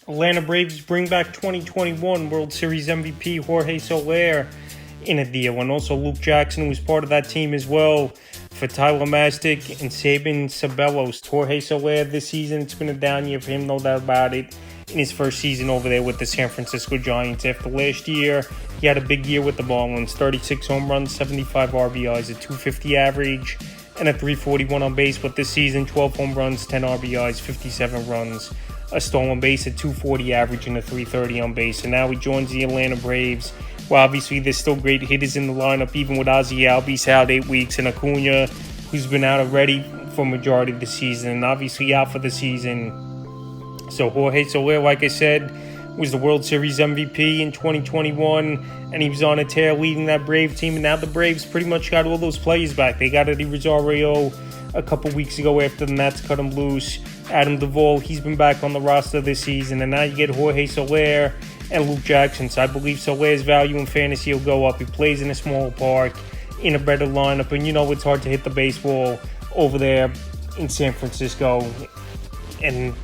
Atlanta Braves bring back 2021 World Series MVP Jorge Soler in a deal, and also Luke Jackson, who was part of that team as well, for Tyler Mastic and Sabin Sabelos. Jorge Soler this season, it's been a down year for him, no doubt about it, in his first season over there with the San Francisco Giants. After last year, he had a big year with the Marlins, 36 home runs, 75 RBIs, a .250 average, and a .341 on base. But this season, 12 home runs, 10 RBIs, 57 runs, a stolen base, a .240 average, and a .330 on base. And now he joins the Atlanta Braves. Well, obviously, there's still great hitters in the lineup, even with Ozzie Albies out 8 weeks, and Acuna, who's been out already for majority of the season, and obviously out for the season. So Jorge Soler, like I said, was the World Series MVP in 2021, and he was on a tear leading that Brave team. And now the Braves pretty much got all those players back. They got Eddie Rosario a couple weeks ago after the Nats cut him loose. Adam Duvall, he's been back on the roster this season, and now you get Jorge Soler and Luke Jackson. So I believe Soler's value in fantasy will go up. He plays in a smaller park, in a better lineup, and you know it's hard to hit the baseball over there in San Francisco. And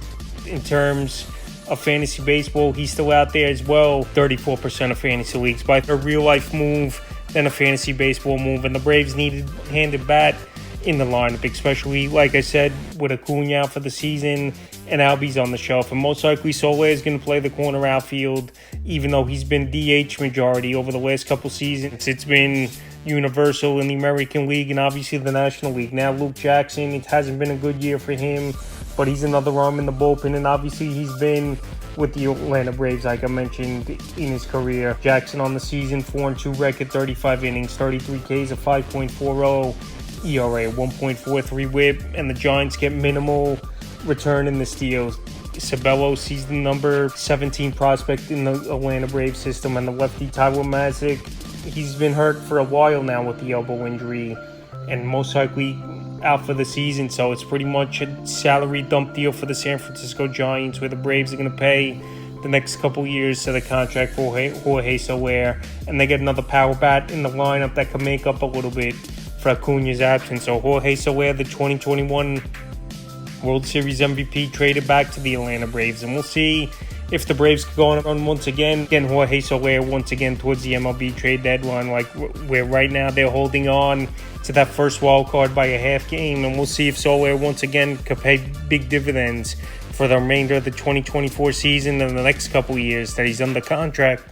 in terms of fantasy baseball, he's still out there as well. 34% of fantasy leagues, by a real-life move than a fantasy baseball move. And the Braves needed handed bat in the lineup, especially, like I said, with Acuna out for the season and Albies on the shelf. And most likely Soler is going to play the corner outfield, even though he's been DH majority over the last couple seasons. It's been universal in the American League and obviously the National League. Now Luke Jackson, it hasn't been a good year for him, but he's another arm in the bullpen, and obviously he's been with the Atlanta Braves, like I mentioned, in his career. Jackson on the season, 4-2 record, 35 innings, 33 Ks, a 5.40 ERA, 1.43 whip, and the Giants get minimal return in the steals. Sabelos, he's the number 17 prospect in the Atlanta Braves system, and the lefty Tyler Mazick, he's been hurt for a while now with the elbow injury, and most likely out for the season. So it's pretty much a salary dump deal for the San Francisco Giants, where the Braves are going to pay the next couple years to the contract for Jorge Soler, and they get another power bat in the lineup that can make up a little bit for Acuna's absence. So Jorge Soler, the 2021 World Series MVP, traded back to the Atlanta Braves, and we'll see if the Braves can go on a run once again. Again, Jorge Soler once again towards the MLB trade deadline, like where right now they're holding on to that first wild card by a half game, and we'll see if Soler once again could pay big dividends for the remainder of the 2024 season and the next couple years that he's under contract.